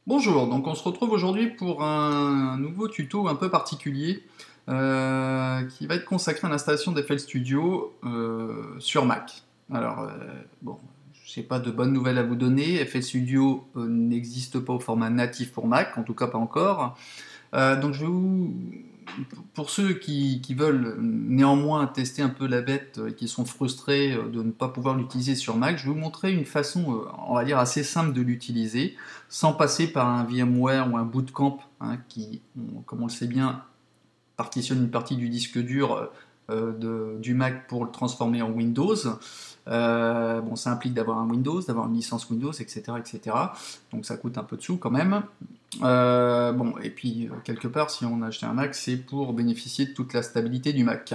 Bonjour, donc on se retrouve aujourd'hui pour un nouveau tuto un peu particulier qui va être consacré à l'installation d'FL Studio sur Mac. Alors, bon, je n'ai pas de bonnes nouvelles à vous donner, FL Studio n'existe pas au format natif pour Mac, en tout cas pas encore. Donc je vais vous, pour ceux qui veulent néanmoins tester un peu la bête et qui sont frustrés de ne pas pouvoir l'utiliser sur Mac, je vais vous montrer une façon, on va dire, assez simple de l'utiliser, sans passer par un VMware ou un bootcamp, hein, qui, comme on le sait bien, partitionne une partie du disque dur du Mac pour le transformer en Windows. Bon, ça implique d'avoir un Windows, d'avoir une licence Windows, etc., etc. Donc ça coûte un peu de sous quand même. Bon, et puis quelque part, si on a acheté un Mac, c'est pour bénéficier de toute la stabilité du Mac.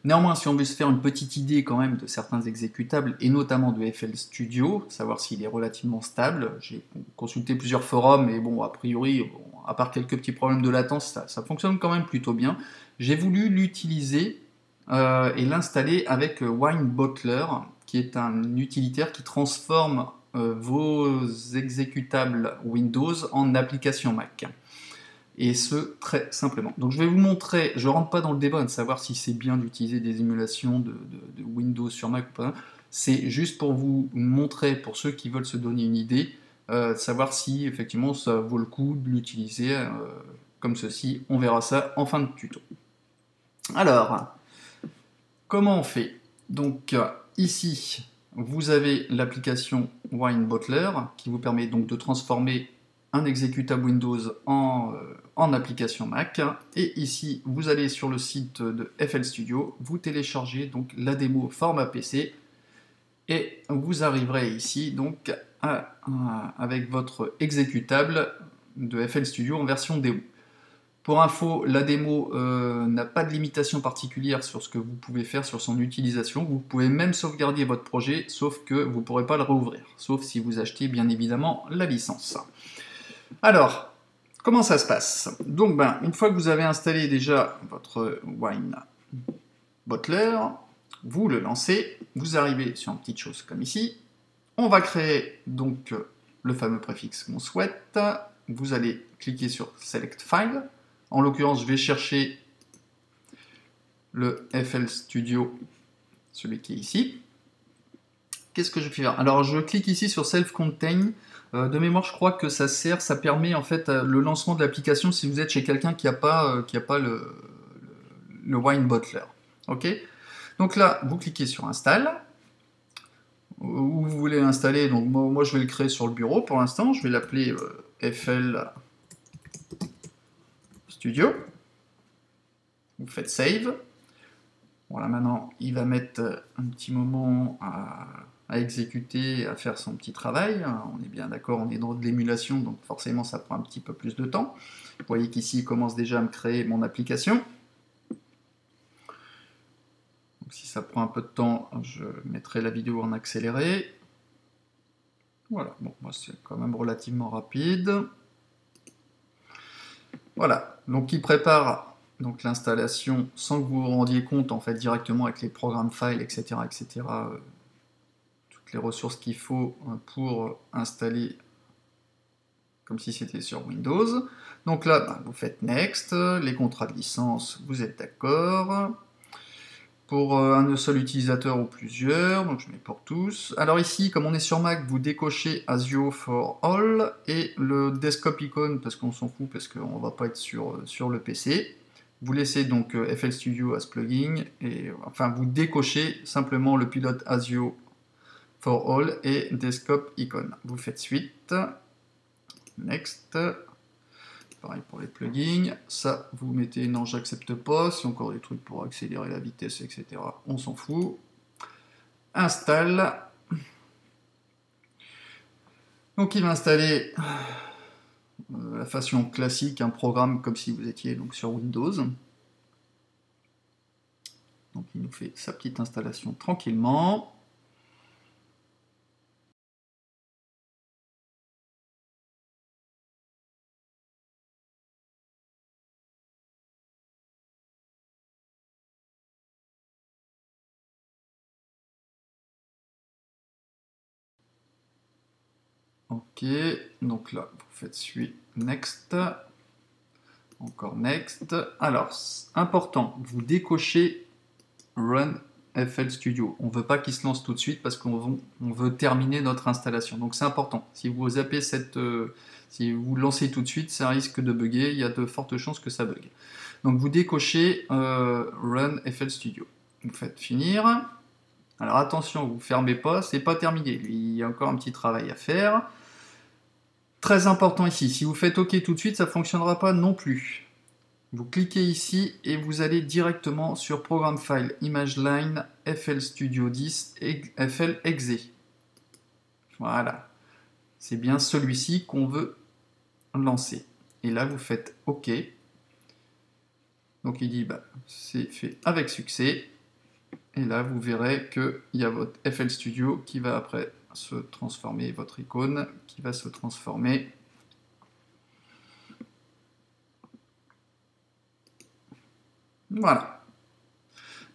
Néanmoins, si on veut se faire une petite idée quand même de certains exécutables, et notamment de FL Studio, savoir s'il est relativement stable, j'ai consulté plusieurs forums, et bon, a priori, bon, à part quelques petits problèmes de latence, ça fonctionne quand même plutôt bien. J'ai voulu l'utiliser et l'installer avec Wine Bottler, qui est un utilitaire qui transforme vos exécutables Windows en application Mac. Et ce, très simplement. Donc je vais vous montrer, je ne rentre pas dans le débat de savoir si c'est bien d'utiliser des émulations de Windows sur Mac ou pas. C'est juste pour vous montrer, pour ceux qui veulent se donner une idée, de savoir si effectivement ça vaut le coup de l'utiliser comme ceci. On verra ça en fin de tuto. Alors, comment on fait? Donc ici, vous avez l'application Wine Bottler qui vous permet donc de transformer un exécutable Windows en application Mac. Et ici, vous allez sur le site de FL Studio, vous téléchargez donc la démo format PC et vous arriverez ici donc avec votre exécutable de FL Studio en version démo. Pour info, la démo n'a pas de limitation particulière sur ce que vous pouvez faire sur son utilisation. Vous pouvez même sauvegarder votre projet, sauf que vous ne pourrez pas le rouvrir, sauf si vous achetez bien évidemment la licence. Alors, comment ça se passe? Donc, une fois que vous avez installé déjà votre Wine Bottler, vous le lancez, vous arrivez sur une petite chose comme ici. On va créer donc le fameux préfixe qu'on souhaite. Vous allez cliquer sur Select File. En l'occurrence, je vais chercher le FL Studio, celui qui est ici. Qu'est-ce que je vais faire? Alors, je clique ici sur Self-Contain. De mémoire, je crois que ça permet en fait le lancement de l'application si vous êtes chez quelqu'un qui n'a pas le Wine Bottler. Ok. Donc là, vous cliquez sur Install. Où vous voulez l'installer. Donc moi, je vais le créer sur le bureau pour l'instant. Je vais l'appeler FL Studio. Vous faites Save. Voilà, maintenant, il va mettre un petit moment à exécuter, à faire son petit travail. On est bien d'accord, on est dans de l'émulation, donc forcément, ça prend un petit peu plus de temps. Vous voyez qu'ici, il commence déjà à me créer mon application. Donc, si ça prend un peu de temps, je mettrai la vidéo en accéléré. Voilà, bon, moi, c'est quand même relativement rapide. Voilà, donc il prépare donc l'installation sans que vous vous rendiez compte en fait directement avec les programmes files, etc., etc., toutes les ressources qu'il faut pour installer comme si c'était sur Windows. Donc là, vous faites Next, les contrats de licence, vous êtes d'accord. Pour un seul utilisateur ou plusieurs, donc je mets pour tous. Alors ici, comme on est sur Mac, vous décochez ASIO for All et le Desktop Icon, parce qu'on s'en fout, parce qu'on ne va pas être sur le PC. Vous laissez donc FL Studio as plugin, et enfin vous décochez simplement le pilote ASIO for All et Desktop Icon. Vous faites Suite, Next. Pareil pour les plugins, ça vous mettez non j'accepte pas, c'est encore des trucs pour accélérer la vitesse, etc. On s'en fout. Installe. Donc il va installer la façon classique, un programme comme si vous étiez donc sur Windows. Donc il nous fait sa petite installation tranquillement. Ok, donc là, vous faites suivre Next. Encore Next. Alors, important, vous décochez Run FL Studio. On ne veut pas qu'il se lance tout de suite parce qu'on veut terminer notre installation. Donc c'est important. Si vous zappez si vous lancez tout de suite, ça risque de bugger. Il y a de fortes chances que ça bug. Donc vous décochez Run FL Studio. Vous faites finir. Alors attention, vous ne fermez pas, c'est pas terminé. Il y a encore un petit travail à faire. Très important ici, si vous faites OK tout de suite, ça ne fonctionnera pas non plus. Vous cliquez ici et vous allez directement sur Programme File, Image Line, FL Studio 10, FL Exe. Voilà. C'est bien celui-ci qu'on veut lancer. Et là, vous faites OK. Donc il dit, c'est fait avec succès. Et là, vous verrez qu'il y a votre FL Studio qui va après se transformer, votre icône qui va se transformer. Voilà.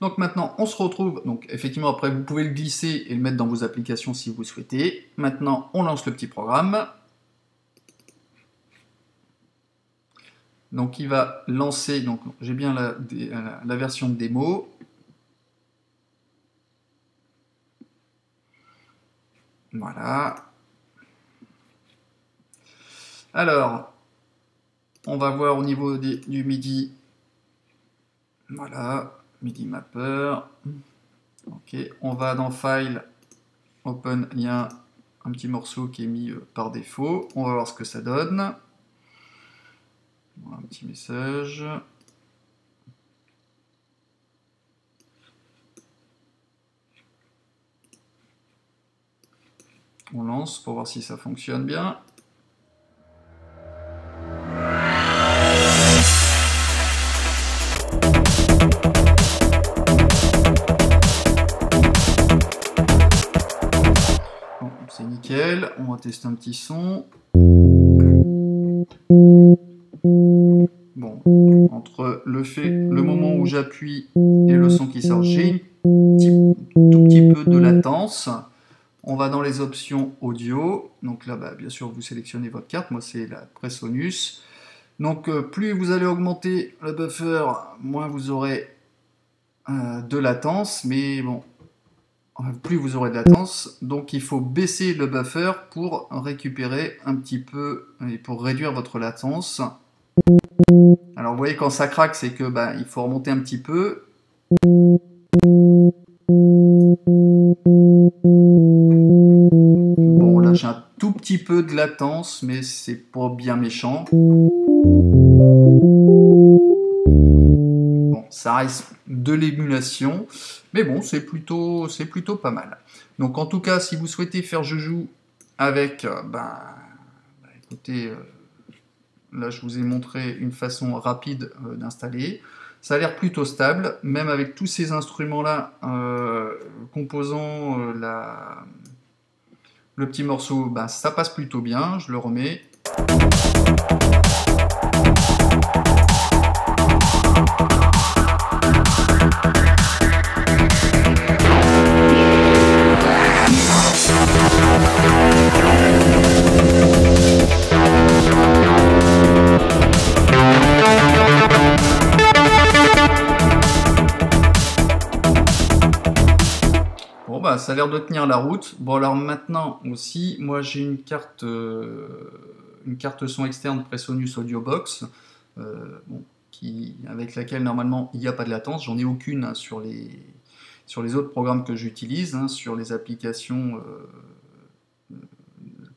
Donc maintenant, on se retrouve. Donc effectivement, après, vous pouvez le glisser et le mettre dans vos applications si vous souhaitez. Maintenant, on lance le petit programme. Donc il va lancer, donc j'ai bien la version de démo. Voilà. Alors, on va voir au niveau du MIDI. Voilà, MIDI Mapper. Ok, on va dans File, Open, il y a un petit morceau qui est mis par défaut. On va voir ce que ça donne. Un petit message. On lance pour voir si ça fonctionne bien. Bon, c'est nickel. On va tester un petit son. Bon, entre le moment où j'appuie et le son qui sort, j'ai un tout petit peu de latence. On va dans les options audio. Donc là, bien sûr, vous sélectionnez votre carte. Moi, c'est la Presonus. Donc, plus vous allez augmenter le buffer, moins vous aurez de latence. Mais bon, plus vous aurez de latence. Donc, il faut baisser le buffer pour récupérer un petit peu et pour réduire votre latence. Alors, vous voyez, quand ça craque, c'est que il faut remonter un petit peu. Bon, là, j'ai un tout petit peu de latence, mais c'est pas bien méchant. Bon, ça reste de l'émulation, mais bon, c'est plutôt pas mal. Donc, en tout cas, si vous souhaitez faire joujou avec, écoutez, là, je vous ai montré une façon rapide d'installer. Ça a l'air plutôt stable, même avec tous ces instruments-là composant le petit morceau, ça passe plutôt bien. Je le remets. Bon, ça a l'air de tenir la route. Bon, alors maintenant aussi, moi j'ai une carte son externe Presonus Audio Box, avec laquelle normalement il n'y a pas de latence. J'en ai aucune sur les autres programmes que j'utilise, sur les applications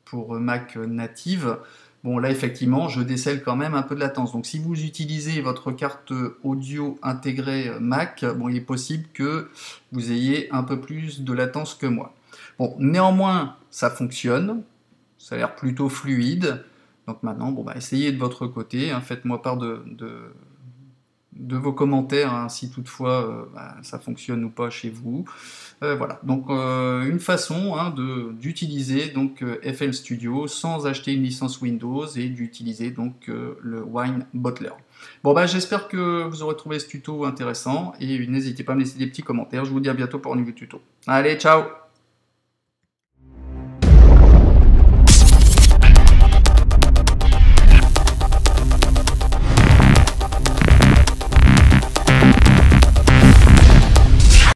pour Mac native. Bon, là, effectivement, je décèle quand même un peu de latence. Donc, si vous utilisez votre carte audio intégrée Mac, bon, il est possible que vous ayez un peu plus de latence que moi. Bon, néanmoins, ça fonctionne. Ça a l'air plutôt fluide. Donc maintenant, essayez de votre côté. Faites-moi part de vos commentaires, si toutefois ça fonctionne ou pas chez vous. Voilà, donc une façon d'utiliser donc FL Studio sans acheter une licence Windows et d'utiliser donc le Wine Bottler. Bon, j'espère que vous aurez trouvé ce tuto intéressant et n'hésitez pas à me laisser des petits commentaires. Je vous dis à bientôt pour un nouveau tuto. Allez, ciao!